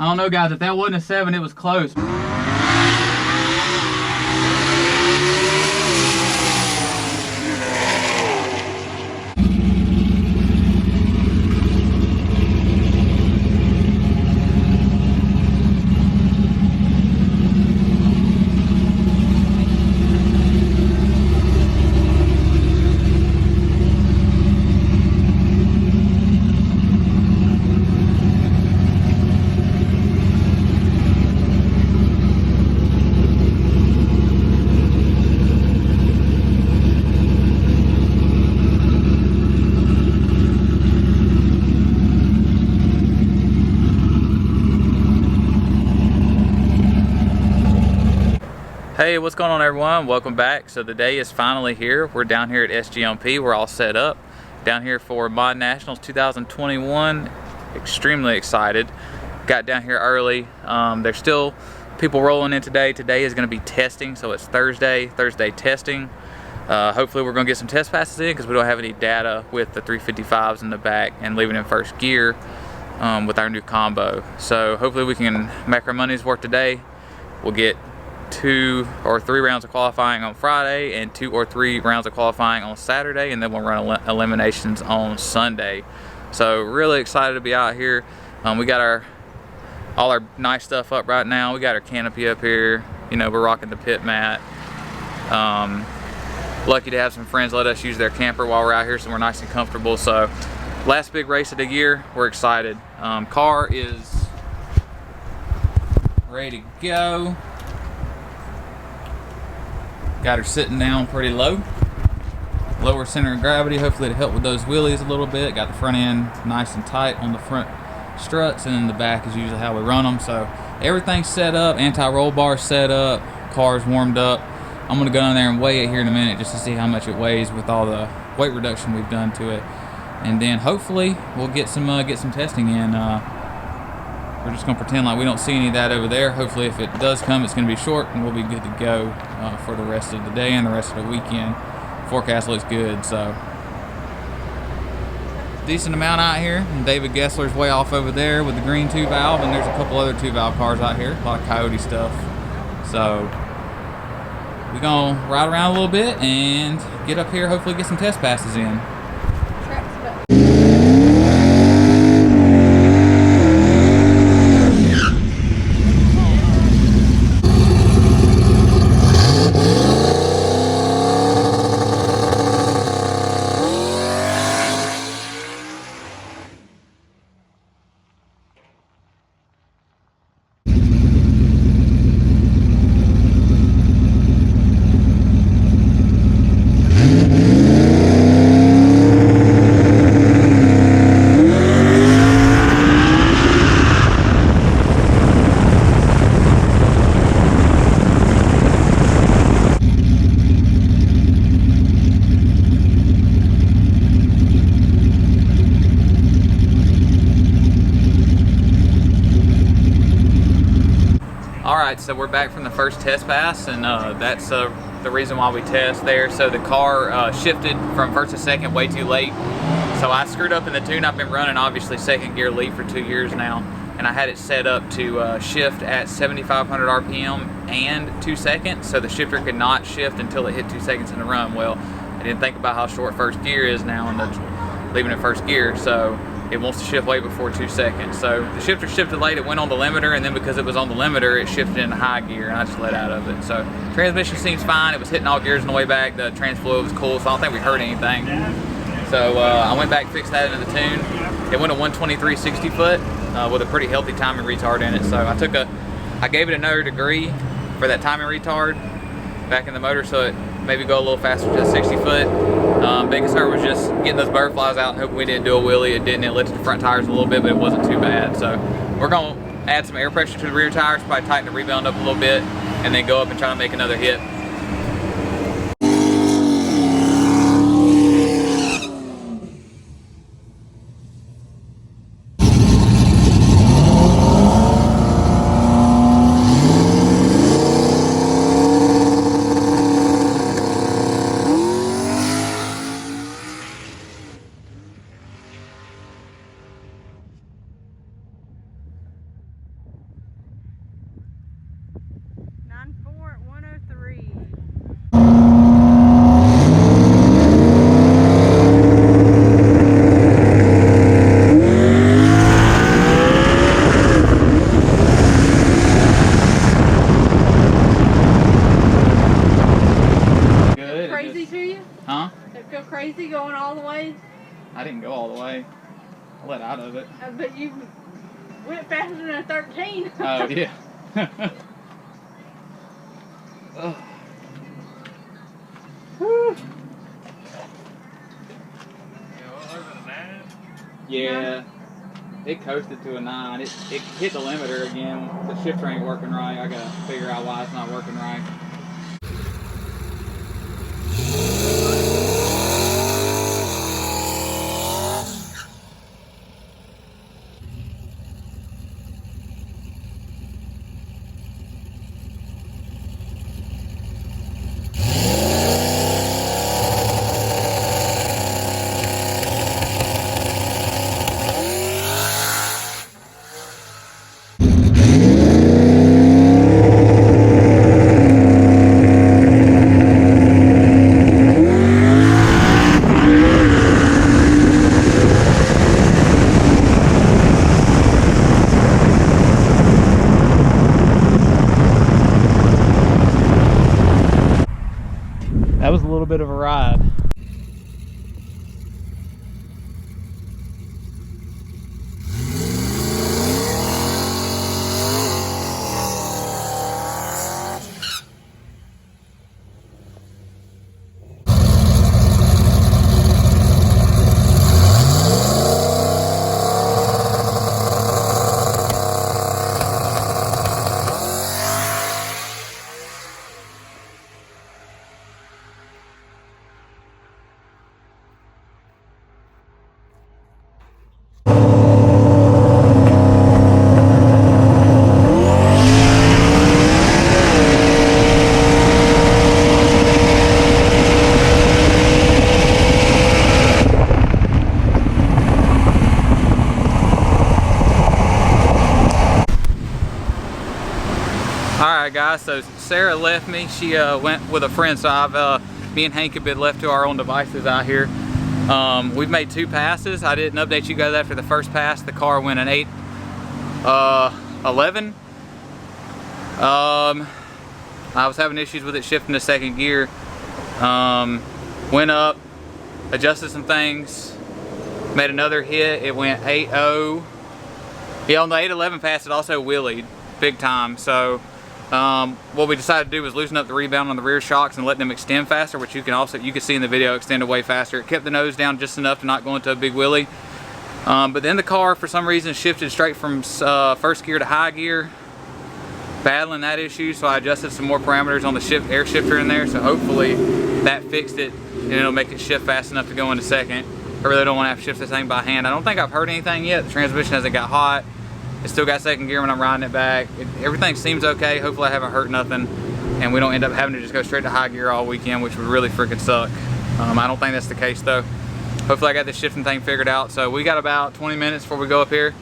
I don't know, guys. If that wasn't a 7, it was close. Hey, what's going on, everyone? Welcome back. So the day is finally here. We're down here at SGMP. We're all set up down here for Modnationals 2021. Extremely excited. Got down here early. There's still people rolling in today. Today is going to be testing, so it's Thursday testing. Hopefully we're going to get some test passes in because we don't have any data with the 355s in the back and leaving in first gear with our new combo. So hopefully we can make our money's worth today. We'll get 2 or 3 rounds of qualifying on Friday and 2 or 3 rounds of qualifying on Saturday, and then we'll run eliminations on Sunday. So really excited to be out here. We got all our nice stuff up right now. We got our canopy up here. You know, we're rocking the pit mat. Lucky to have some friends let us use their camper while we're out here, so we're nice and comfortable. So last big race of the year, we're excited. Car is ready to go. Got her sitting down pretty low. Lower center of gravity, hopefully to help with those wheelies a little bit. Got the front end nice and tight on the front struts, and then the back is usually how we run them. So everything's set up, anti-roll bar set up, car's warmed up. I'm gonna go down there and weigh it here in a minute just to see how much it weighs with all the weight reduction we've done to it. And then hopefully we'll get some testing in. We're just gonna pretend like we don't see any of that over there. Hopefully if it does come, it's gonna be short and we'll be good to go for the rest of the day and the rest of the weekend. Forecast looks good, so. Decent amount out here. And David Gessler's way off over there with the green 2-valve, and there's a couple other 2-valve cars out here. A lot of Coyote stuff. So we're gonna ride around a little bit and get up here, hopefully get some test passes in. Alright, so we're back from the first test pass, and that's the reason why we test there. So the car shifted from first to second way too late. So I screwed up in the tune. I've been running obviously second gear lead for 2 years now, and I had it set up to shift at 7,500 RPM and 2 seconds, so the shifter could not shift until it hit 2 seconds in the run. Well, I didn't think about how short first gear is now and leaving in first gear, so it wants to shift way before 2 seconds. So the shifter shifted late, it went on the limiter, and then because it was on the limiter, it shifted into high gear, and I just let out of it. So transmission seems fine. It was hitting all gears on the way back. The trans fluid was cool, so I don't think we heard anything. So I went back, fixed that into the tune. It went a 123 60 foot with a pretty healthy timing retard in it. So I gave it another degree for that timing retard back in the motor, so it maybe go a little faster to 60 foot. Big concern was just getting those butterflies out and hoping we didn't do a wheelie. It didn't. It lifted the front tires a little bit, but it wasn't too bad. So we're going to add some air pressure to the rear tires, probably tighten the rebound up a little bit, and then go up and try to make another hit. let out of it. But you went faster than a 13. Oh, yeah. Oh. Woo. Yeah, it coasted to a 9. It hit the limiter again. The shifter ain't working right. I gotta figure out why it's not working right. That was a little bit of a ride. Alright guys, so Sarah left me. She went with a friend, so me and Hank have been left to our own devices out here. We've made 2 passes. I didn't update you guys after the first pass. The car went an 8.11. I was having issues with it shifting to second gear. Went up, adjusted some things, made another hit. It went 8.0. Yeah, on the 8.11 pass it also wheelied big time. So what we decided to do was loosen up the rebound on the rear shocks and let them extend faster, which you can see in the video extended way faster. It kept the nose down just enough to not go into a big wheelie. But then the car for some reason shifted straight from first gear to high gear, battling that issue. So I adjusted some more parameters on the air shifter in there, so hopefully that fixed it and it'll make it shift fast enough to go into second. I really don't want to have to shift this thing by hand. I don't think I've heard anything yet. The transmission hasn't got hot. It's still got second gear when I'm riding it back. Everything seems okay. Hopefully I haven't hurt nothing and we don't end up having to just go straight to high gear all weekend, which would really freaking suck. I don't think that's the case though. Hopefully I got this shifting thing figured out. So we got about 20 minutes before we go up here.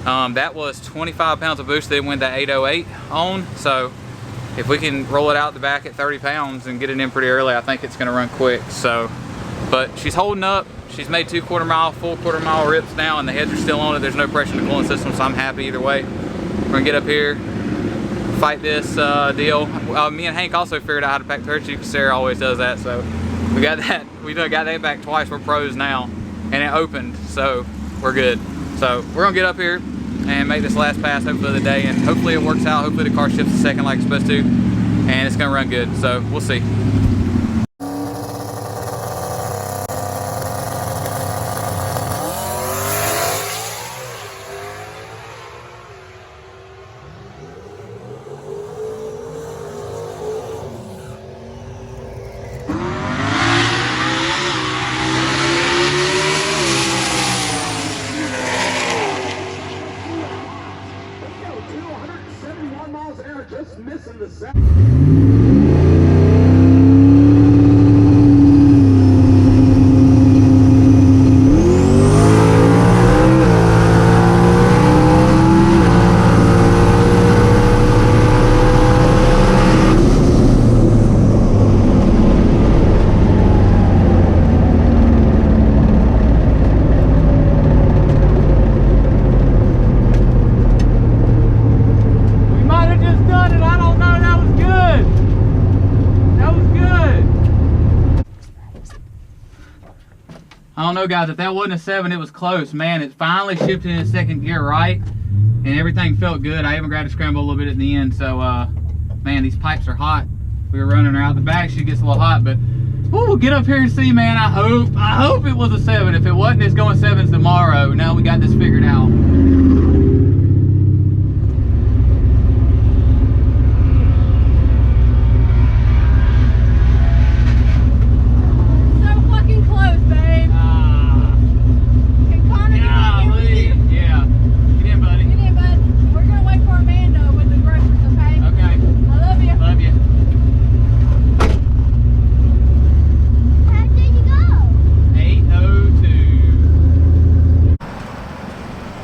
That was 25 pounds of boost that went that 808 on. So if we can roll it out the back at 30 pounds and get it in pretty early, I think it's gonna run quick. So, but she's holding up. She's made 2 quarter-mile, full quarter-mile rips now, and the heads are still on it. There's no pressure in the cooling system, so I'm happy either way. We're gonna get up here, fight this deal. Me and Hank also figured out how to pack turkey because Sarah always does that. So we got that. We got that back twice. We're pros now, and it opened, so we're good. So we're gonna get up here and make this last pass hopefully of the day, and hopefully it works out. Hopefully the car shifts a second like it's supposed to, and it's gonna run good. So we'll see. Just missing the set. I don't know, that was good. know, guys, if that wasn't a 7, it was close. Man, it finally shifted in second gear right, and everything felt good. I even grabbed a scramble a little bit at the end. So, man, these pipes are hot. We were running her out the back. She gets a little hot, but woo, get up here and see, man. I hope it was a 7. If it wasn't, it's going 7s tomorrow. Now we got this figured out.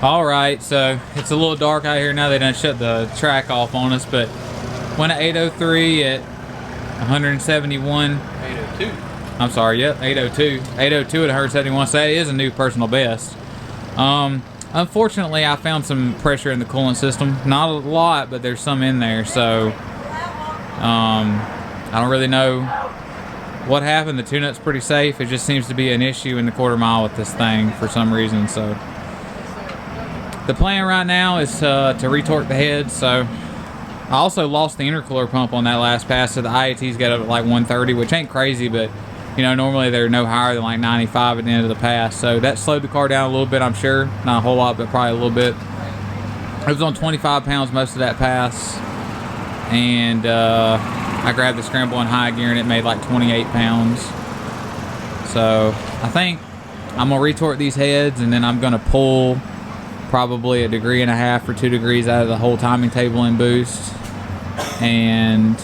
Alright, so it's a little dark out here now. They done shut the track off on us, but went at 8:03 at 171. 802. I'm sorry, yep, 8:02. 8:02 at 171, so that is a new personal best. Unfortunately, I found some pressure in the coolant system. Not a lot, but there's some in there, so I don't really know what happened. The tune-up's pretty safe. It just seems to be an issue in the quarter mile with this thing for some reason, so the plan right now is to retorque the head. So I also lost the intercooler pump on that last pass, so the IAT's got up at like 130, which ain't crazy, but you know, normally they're no higher than like 95 at the end of the pass. So that slowed the car down a little bit, I'm sure. Not a whole lot, but probably a little bit. It was on 25 pounds most of that pass, and I grabbed the scramble in high gear and it made like 28 pounds. So I think I'm gonna retorque these heads, and then I'm gonna pull probably 1.5 degrees or 2 degrees out of the whole timing table and boost, and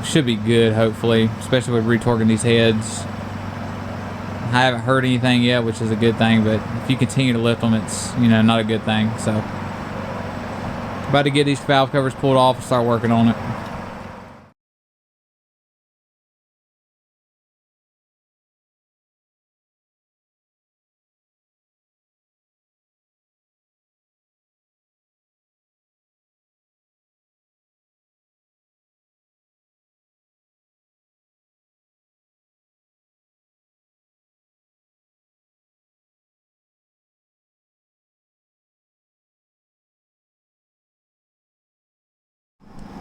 should be good, hopefully, especially with retorquing these heads. I haven't heard anything yet, which is a good thing, but if you continue to lift them, it's, you know, not a good thing. So about to get these valve covers pulled off and start working on it.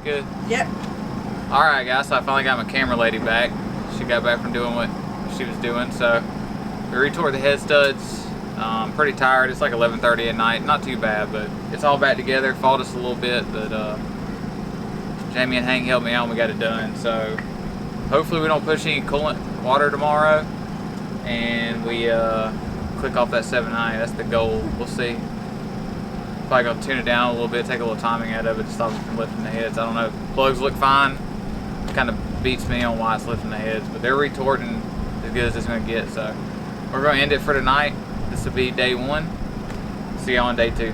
Good. Yep. All right, guys, so I finally got my camera lady back. She got back from doing what she was doing, so we retorqued the head studs. Pretty tired. It's like 11:30 at night. Not too bad, but it's all back together. Fought us a little bit, but Jamie and Hank helped me out and we got it done. So hopefully we don't push any coolant water tomorrow, and we click off that 7i. That's the goal. We'll see. Probably gonna tune it down a little bit, take a little timing out of it to stop it from lifting the heads. I don't know. Plugs look fine. It kind of beats me on why it's lifting the heads, but they're retorting as good as it's gonna get. So we're gonna end it for tonight. This will be day 1. See you on day 2.